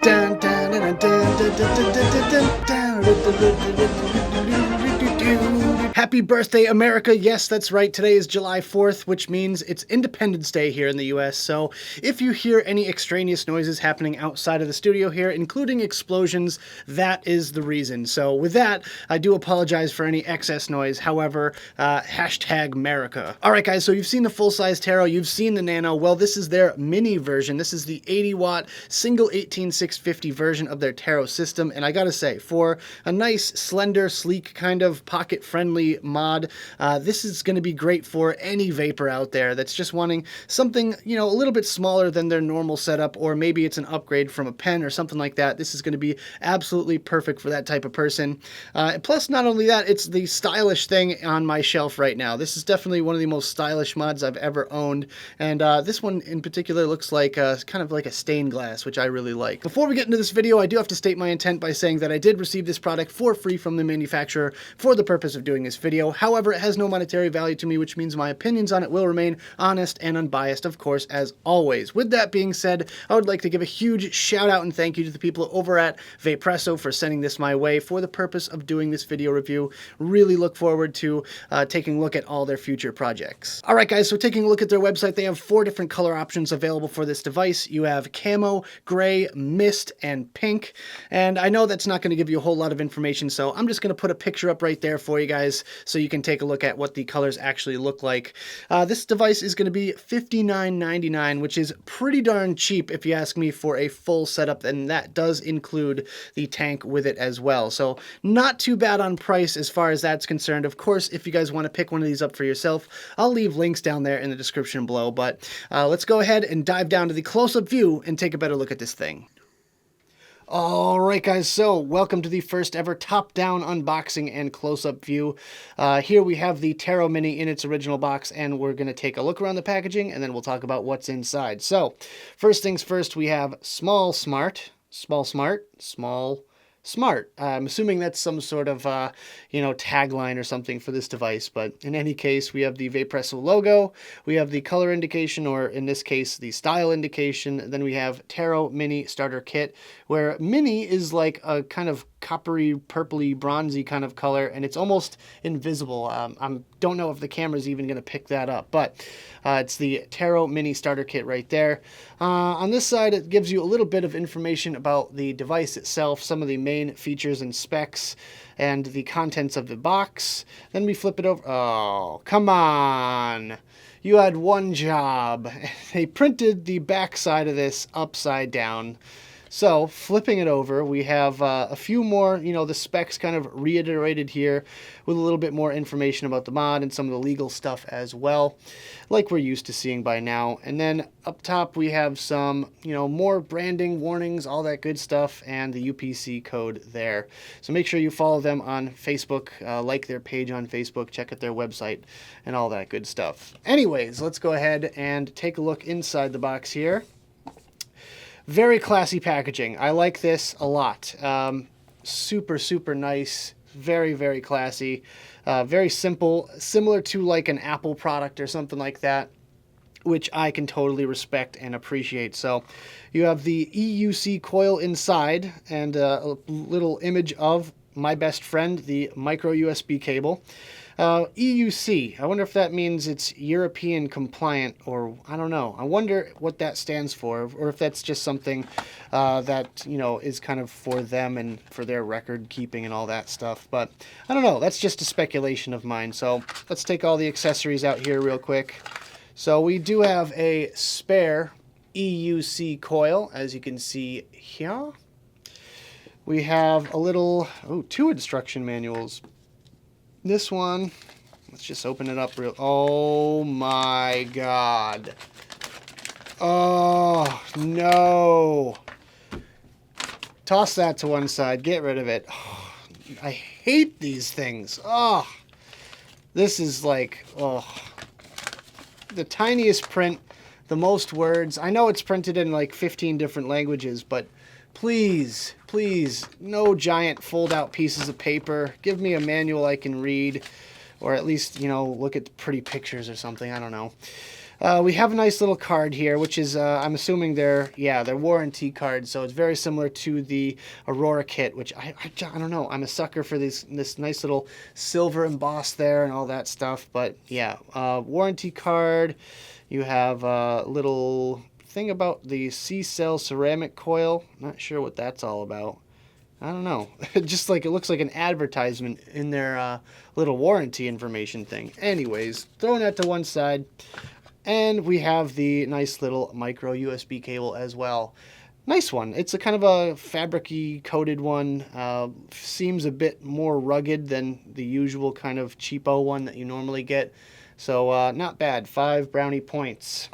Dun, dun, dun, dun, dun, dun, dun, dun, dun, dun, Happy birthday, America. Yes, that's right. Today is July 4th, which means it's Independence Day here in the US. So if you hear any extraneous noises happening outside of the studio here, including explosions, that is the reason. So with that, I do apologize for any excess noise. However, hashtag America. All right, guys, so you've seen the full-size Taro, you've seen the Nano. Well, this is their mini version. This is the 80-watt single 18650 version of their Taro system. And I gotta say, for a nice, slender, sleek, kind of pocket-friendly mod, this is going to be great for any vapor out there that's just wanting something, a little bit smaller than their normal setup, or maybe it's an upgrade from a pen or something like that. This is going to be absolutely perfect for that type of person. Plus, not only that, it's the stylish thing on my shelf right now. This is definitely one of the most stylish mods I've ever owned, and this one in particular looks like kind of like a stained glass, which I really like. Before we get into this video, I do have to state my intent by saying that I did receive this product for free from the manufacturer for the purpose of doing this video. However, it has no monetary value to me, which means my opinions on it will remain honest and unbiased, of course, as always. With that being said, I would like to give a huge shout out and thank you to the people over at Vaporesso for sending this my way for the purpose of doing this video review. Really look forward to taking a look at all their future projects. All right, guys, so taking a look at their website, they have 4 different color options available for this device. You have camo, gray, mist, and pink. And I know that's not going to give you a whole lot of information, so I'm just going to put a picture up right there for you guys so you can take a look at what the colors actually look like. This device is going to be $59.99, which is pretty darn cheap if you ask me for a full setup, and that does include the tank with it as well. So not too bad on price as far as that's concerned. Of course, if you guys want to pick one of these up for yourself, I'll leave links down there in the description below, but let's go ahead and dive down to the close-up view and take a better look at this thing. Alright guys, so welcome to the first ever top-down unboxing and close-up view. Here we have the Taro Mini in its original box, and we're going to take a look around the packaging, and then we'll talk about what's inside. So, first things first, we have small smart. I'm assuming that's some sort of, tagline or something for this device, but in any case, we have the Vaporesso logo, we have the color indication, or in this case, the style indication, then we have Taro Mini Starter Kit, where Mini is like a kind of coppery, purpley, bronzy kind of color, and it's almost invisible. I don't know if the camera's even going to pick that up, but it's the Taro Mini Starter Kit right there. On this side, it gives you a little bit of information about the device itself, some of the main features and specs, and the contents of the box. Then we flip it over. Oh, come on. You had one job. They printed the back side of this upside down. So, flipping it over, we have a few more, the specs kind of reiterated here with a little bit more information about the mod and some of the legal stuff as well, like we're used to seeing by now. And then up top, we have some, more branding, warnings, all that good stuff, and the UPC code there. So make sure you follow them on Facebook, like their page on Facebook, check out their website, and all that good stuff. Anyways, let's go ahead and take a look inside the box here. Very classy packaging. I like this a lot. Super, super nice. Very, very classy. Very simple. Similar to like an Apple product or something like that, which I can totally respect and appreciate. So you have the EUC coil inside and a little image of my best friend, the micro USB cable. EUC, I wonder if that means it's European compliant, or I don't know. I wonder what that stands for, or if that's just something that, is kind of for them and for their record keeping and all that stuff. But I don't know. That's just a speculation of mine. So let's take all the accessories out here real quick. So we do have a spare EUC coil, as you can see here. We have a little, 2 instruction manuals. This one, let's just open it up real. Oh my God. Oh no. Toss that to one side. Get rid of it. Oh, I hate these things. Oh, this is like, the tiniest print, the most words. I know it's printed in like 15 different languages, but please, please, no giant fold-out pieces of paper. Give me a manual I can read, or at least, look at the pretty pictures or something. I don't know. We have a nice little card here, which is, I'm assuming their warranty card. So it's very similar to the Aurora kit, which I don't know. I'm a sucker for this nice little silver emboss there and all that stuff. But yeah, warranty card. You have a little thing about the C-cell ceramic coil. Not sure what that's all about. I don't know. Just like it looks like an advertisement in their little warranty information thing. Anyways, throwing that to one side. And we have the nice little micro USB cable as well. Nice one. It's a kind of a fabric-y coated one. Seems a bit more rugged than the usual kind of cheapo one that you normally get. So not bad. 5 brownie points.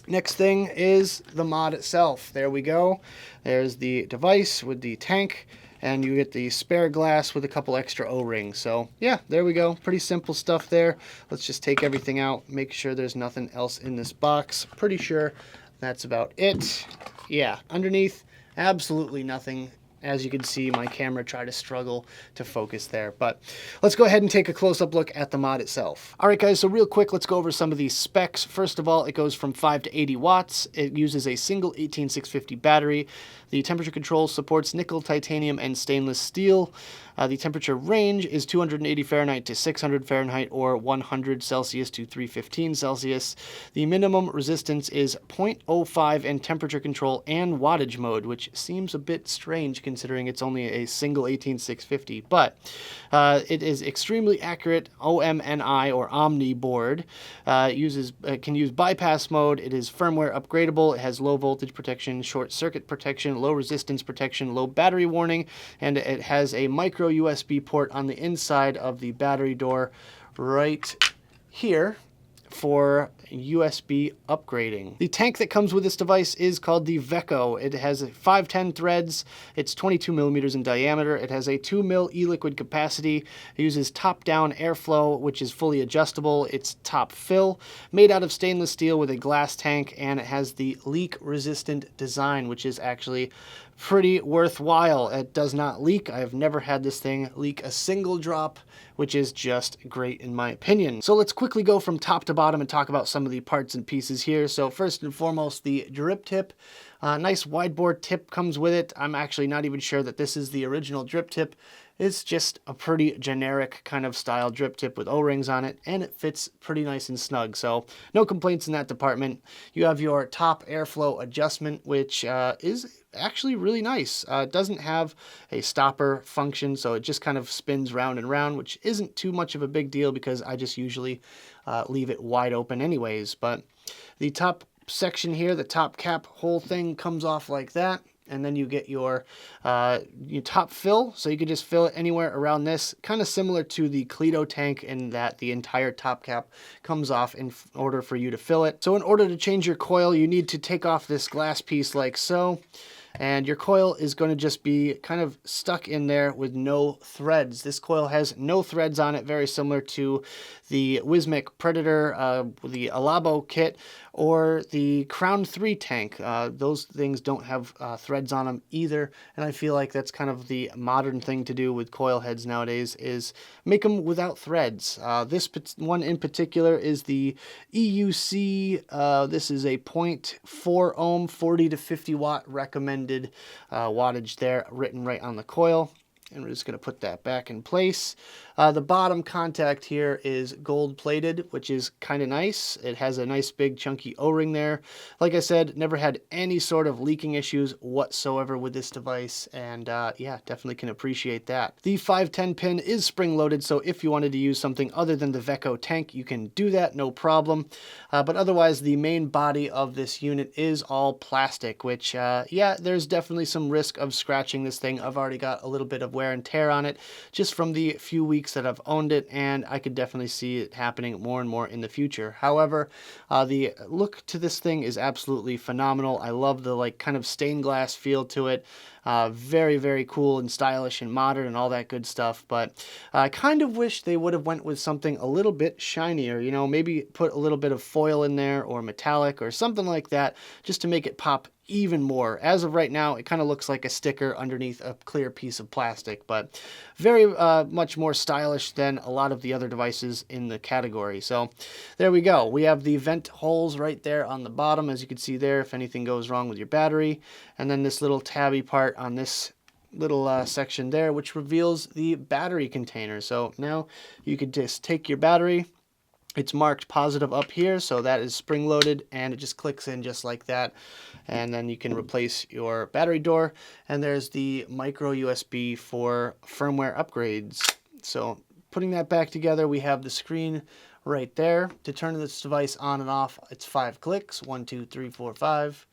Next thing is the mod itself. There we go. There's the device with the tank. And you get the spare glass with a couple extra O-rings. So yeah, there we go. Pretty simple stuff there. Let's just take everything out, make sure there's nothing else in this box. Pretty sure that's about it. Yeah, underneath, absolutely nothing. As you can see, my camera tried to struggle to focus there. But let's go ahead and take a close-up look at the mod itself. All right, guys, so real quick, let's go over some of these specs. First of all, it goes from 5 to 80 watts. It uses a single 18650 battery. The temperature control supports nickel, titanium, and stainless steel. The temperature range is 280 Fahrenheit to 600 Fahrenheit, or 100 Celsius to 315 Celsius. The minimum resistance is 0.05 in temperature control and wattage mode, which seems a bit strange considering it's only a single 18650. But it is extremely accurate OMNI or Omni board. It can use bypass mode. It is firmware upgradable. It has low voltage protection, short circuit protection, low resistance protection, low battery warning, and it has a micro USB port on the inside of the battery door right here for USB upgrading. The tank that comes with this device is called the Vaporesso. It has 510 threads. It's 22 millimeters in diameter. It has a 2 mil e-liquid capacity. It uses top-down airflow, which is fully adjustable. It's top fill, made out of stainless steel with a glass tank, and it has the leak-resistant design, which is actually pretty worthwhile. It does not leak. I have never had this thing leak a single drop, which is just great in my opinion. So let's quickly go from top to bottom and talk about some of the parts and pieces here. So first and foremost, the drip tip. Nice wide bore tip comes with it. I'm actually not even sure that this is the original drip tip. It's just a pretty generic kind of style drip tip with O-rings on it, and it fits pretty nice and snug. So no complaints in that department. You have your top airflow adjustment, which is actually really nice. It doesn't have a stopper function, so it just kind of spins round and round, which isn't too much of a big deal because I just usually leave it wide open anyways. But the top section here, the top cap whole thing comes off like that. And then you get your top fill, so you can just fill it anywhere around this, kind of similar to the Cleto tank in that the entire top cap comes off in order for you to fill it. So in order to change your coil, you need to take off this glass piece like so, and your coil is going to just be kind of stuck in there with no threads. This coil has no threads on it, very similar to the Wismic Predator, the Alabo kit, or the Crown 3 tank. Those things don't have threads on them either, and I feel like that's kind of the modern thing to do with coil heads nowadays, is make them without threads. This one in particular is the EUC. This is a 0.4 ohm, 40 to 50 watt recommended wattage there, written right on the coil. And we're just going to put that back in place. The bottom contact here is gold plated, which is kind of nice. It has a nice big chunky O-ring there. Like I said, never had any sort of leaking issues whatsoever with this device, and yeah, definitely can appreciate that. The 510 pin is spring loaded, so if you wanted to use something other than the Vaporesso tank, you can do that, no problem. But otherwise, the main body of this unit is all plastic, which yeah, there's definitely some risk of scratching this thing. I've already got a little bit of wear and tear on it just from the few weeks that I've owned it, and I could definitely see it happening more and more in the future. However, the look to this thing is absolutely phenomenal. I love the like kind of stained glass feel to it. Very, very cool and stylish and modern and all that good stuff, but I kind of wish they would have went with something a little bit shinier, you know, maybe put a little bit of foil in there or metallic or something like that just to make it pop even more. As of right now, it kind of looks like a sticker underneath a clear piece of plastic, but very much more stylish than a lot of the other devices in the category. So there we go. We have the vent holes right there on the bottom, as you can see there, if anything goes wrong with your battery. And then this little tabby part on this little section there, which reveals the battery container. So now you could just take your battery. It's marked positive up here, so that is spring loaded, and it just clicks in just like that. And then you can replace your battery door, and there's the micro USB for firmware upgrades. So putting that back together, we have the screen right there. To turn this device on and off, it's 5 clicks, 1, 2, 3, 4, 5.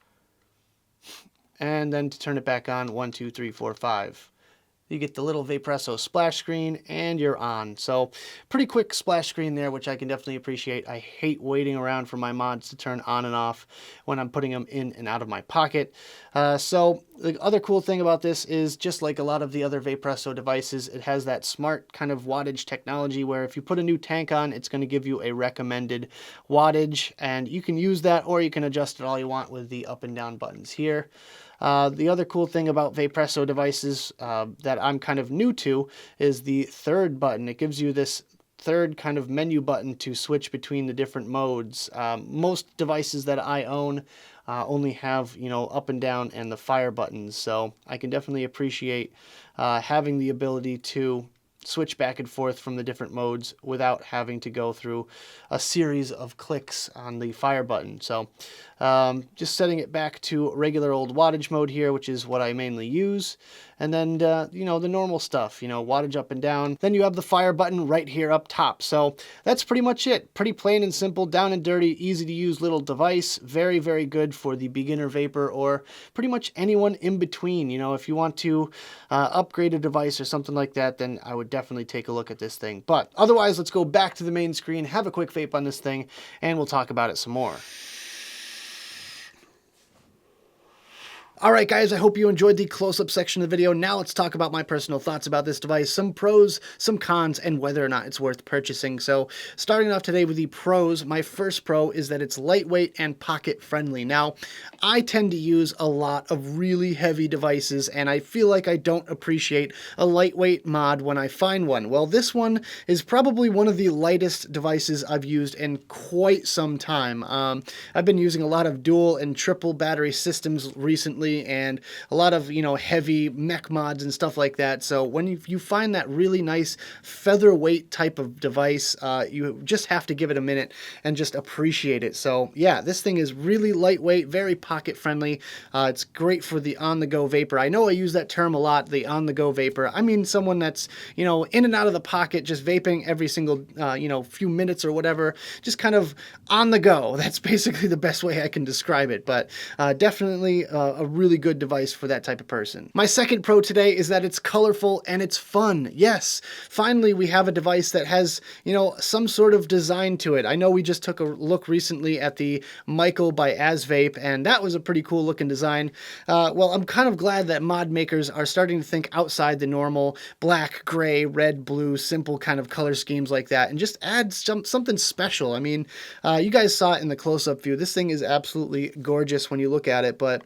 And then to turn it back on, 1, 2, 3, 4, 5. You get the little Vaporesso splash screen and you're on. So pretty quick splash screen there, which I can definitely appreciate. I hate waiting around for my mods to turn on and off when I'm putting them in and out of my pocket. So the other cool thing about this is, just like a lot of the other Vaporesso devices, it has that smart kind of wattage technology where if you put a new tank on, it's going to give you a recommended wattage, and you can use that or you can adjust it all you want with the up and down buttons here. The other cool thing about Vaporesso devices that I'm kind of new to is the third button. It gives you this third kind of menu button to switch between the different modes. Most devices that I own only have, you know, up and down and the fire buttons, so I can definitely appreciate having the ability to switch back and forth from the different modes without having to go through a series of clicks on the fire button. So just setting it back to regular old wattage mode here, which is what I mainly use. And then, you know, the normal stuff, you know, wattage up and down. Then you have the fire button right here up top. So that's pretty much it. Pretty plain and simple, down and dirty, easy to use little device. Very, very good for the beginner vapor or pretty much anyone in between. You know, if you want to upgrade a device or something like that, then I would definitely take a look at this thing. But otherwise, let's go back to the main screen, have a quick vape on this thing, and we'll talk about it some more. Alright guys, I hope you enjoyed the close-up section of the video. Now let's talk about my personal thoughts about this device, some pros, some cons, and whether or not it's worth purchasing. So starting off today with the pros, my first pro is that it's lightweight and pocket-friendly. Now, I tend to use a lot of really heavy devices, and I feel like I don't appreciate a lightweight mod when I find one. Well, this one is probably one of the lightest devices I've used in quite some time. I've been using a lot of dual and triple battery systems recently, and a lot of, you know, heavy mech mods and stuff like that. So when you find that really nice featherweight type of device, you just have to give it a minute and just appreciate it. So yeah, this thing is really lightweight, very pocket friendly. It's great for the on-the-go vapor. I know I use that term a lot, the on-the-go vapor. I mean someone that's, you know, in and out of the pocket, just vaping every single, you know, few minutes or whatever, just kind of on the go. That's basically the best way I can describe it, but definitely a really good device for that type of person. My second pro today is that it's colorful and it's fun. Yes, finally we have a device that has, you know, some sort of design to it. I know we just took a look recently at the Michael by Vape, and that was a pretty cool looking design. Well, I'm kind of glad that mod makers are starting to think outside the normal black, gray, red, blue, simple kind of color schemes like that, and just add something special. I mean, you guys saw it in the close-up view. This thing is absolutely gorgeous when you look at it, but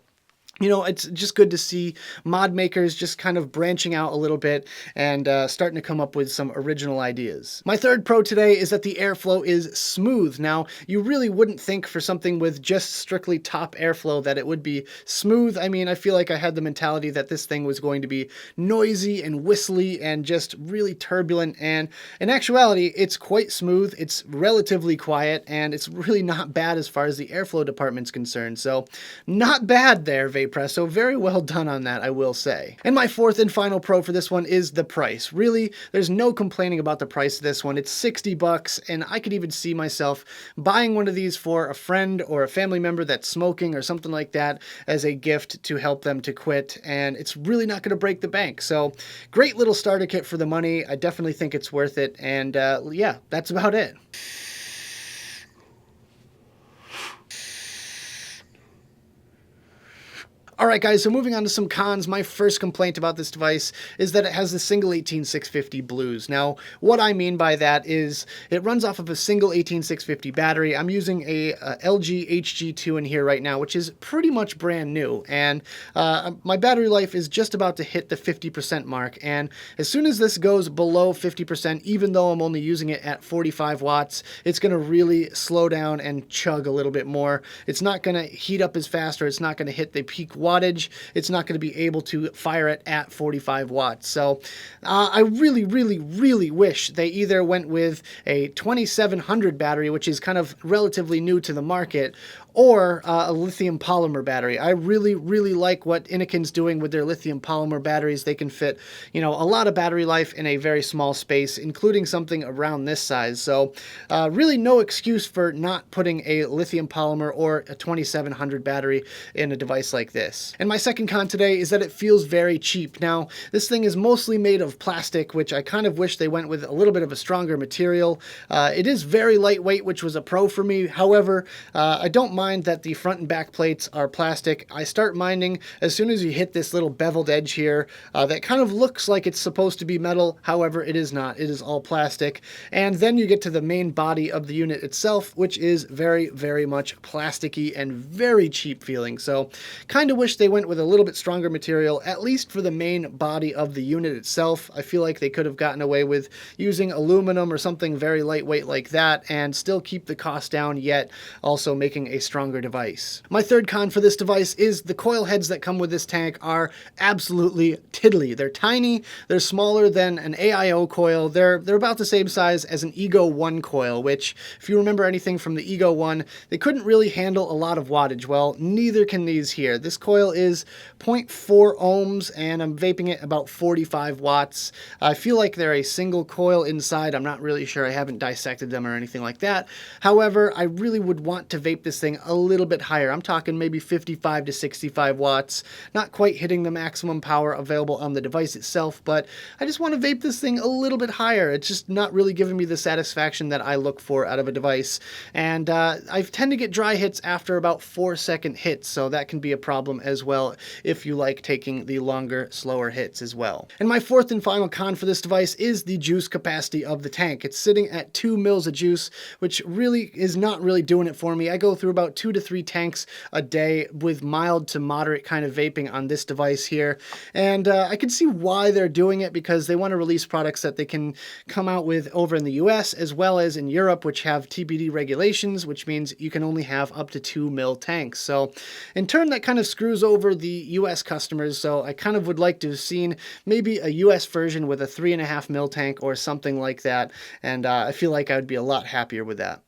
you know, it's just good to see mod makers just kind of branching out a little bit and starting to come up with some original ideas. My third pro today is that the airflow is smooth. Now, you really wouldn't think for something with just strictly top airflow that it would be smooth. I mean, I feel like I had the mentality that this thing was going to be noisy and whistly and just really turbulent, and in actuality, it's quite smooth, it's relatively quiet, and it's really not bad as far as the airflow department's concerned. So, not bad there, Vaporesso. Very well done on that, I will say. And my fourth and final pro for this one is the price. Really, there's no complaining about the price of this one. It's 60 bucks, and I could even see myself buying one of these for a friend or a family member that's smoking or something like that as a gift to help them to quit, and it's really not going to break the bank. So, great little starter kit for the money. I definitely think it's worth it, and yeah, that's about it. Alright guys, so moving on to some cons, my first complaint about this device is that it has the single 18650 blues. Now, what I mean by that is it runs off of a single 18650 battery. I'm using a LG HG2 in here right now, which is pretty much brand new, and my battery life is just about to hit the 50% mark, and as soon as this goes below 50%, even though I'm only using it at 45 watts, it's going to really slow down and chug a little bit more. It's not going to heat up as fast, or it's not going to hit the peak wattage. It's not going to be able to fire it at 45 watts. So I really, really, really wish they either went with a 2700 battery, which is kind of relatively new to the market, or a lithium polymer battery. I really, really like what Innokin's doing with their lithium polymer batteries. They can fit, you know, a lot of battery life in a very small space, including something around this size. So really no excuse for not putting a lithium polymer or a 2700 battery in a device like this. And my second con today is that it feels very cheap. Now, this thing is mostly made of plastic, which I kind of wish they went with a little bit of a stronger material. It is very lightweight, which was a pro for me. However, I don't mind that the front and back plates are plastic. I start minding as soon as you hit this little beveled edge here that kind of looks like it's supposed to be metal. However, it is not. It is all plastic. And then you get to the main body of the unit itself, which is very, very much plasticky and very cheap feeling. So kind of wish they went with a little bit stronger material, at least for the main body of the unit itself. I feel like they could have gotten away with using aluminum or something very lightweight like that and still keep the cost down, yet also making a stronger device. My third con for this device is the coil heads that come with this tank are absolutely tiddly. They're tiny, they're smaller than an AIO coil, they're about the same size as an Ego 1 coil, which, if you remember anything from the Ego 1, they couldn't really handle a lot of wattage. Well, neither can these here. This coil is 0.4 ohms, and I'm vaping it about 45 watts. I feel like they're a single coil inside. I'm not really sure. I haven't dissected them or anything like that. However, I really would want to vape this thing a little bit higher. I'm talking maybe 55 to 65 watts, not quite hitting the maximum power available on the device itself, but I just want to vape this thing a little bit higher. It's just not really giving me the satisfaction that I look for out of a device, and I tend to get dry hits after about 4-second hits, so that can be a problem as well if you like taking the longer, slower hits as well. And my fourth and final con for this device is the juice capacity of the tank. It's sitting at 2 mils of juice, which really is not really doing it for me. I go through about 2 to 3 tanks a day with mild to moderate kind of vaping on this device here, and I can see why they're doing it, because they want to release products that they can come out with over in the US as well as in Europe, which have TBD regulations, which means you can only have up to 2 mil tanks. So in turn, that kind of screws over the US customers, so I kind of would like to have seen maybe a US version with a 3.5 mil tank or something like that, and I feel like I would be a lot happier with that.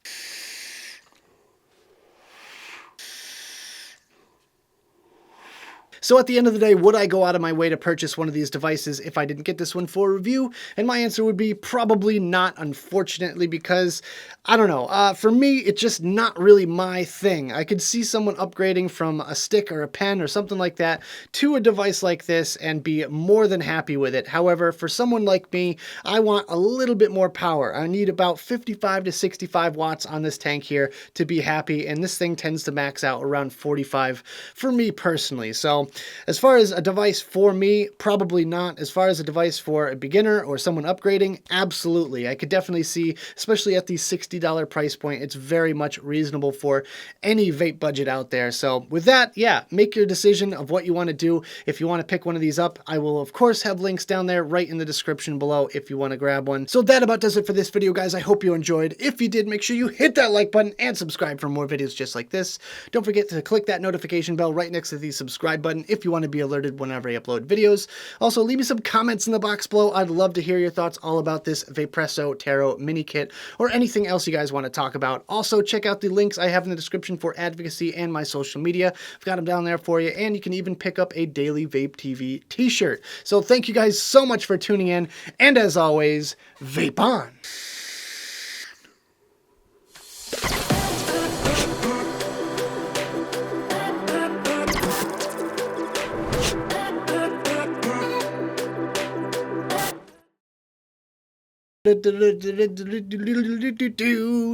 So at the end of the day, would I go out of my way to purchase one of these devices if I didn't get this one for review? And my answer would be probably not, unfortunately, because, I don't know, for me, it's just not really my thing. I could see someone upgrading from a stick or a pen or something like that to a device like this and be more than happy with it. However, for someone like me, I want a little bit more power. I need about 55 to 65 watts on this tank here to be happy, and this thing tends to max out around 45 for me personally. So as far as a device for me, probably not. As far as a device for a beginner or someone upgrading, absolutely. I could definitely see, especially at the $60 price point, it's very much reasonable for any vape budget out there. So with that, yeah, make your decision of what you want to do. If you want to pick one of these up, I will of course have links down there right in the description below if you want to grab one. So that about does it for this video, guys. I hope you enjoyed. If you did, make sure you hit that like button and subscribe for more videos just like this. Don't forget to click that notification bell right next to the subscribe button if you want to be alerted whenever I upload videos. Also, leave me some comments in the box below. I'd love to hear your thoughts all about this Vaporesso Taro mini kit or anything else you guys want to talk about. Also, check out the links I have in the description for advocacy and my social media. I've got them down there for you, and you can even pick up a Daily Vape TV t-shirt. So thank you guys so much for tuning in, and as always, vape on!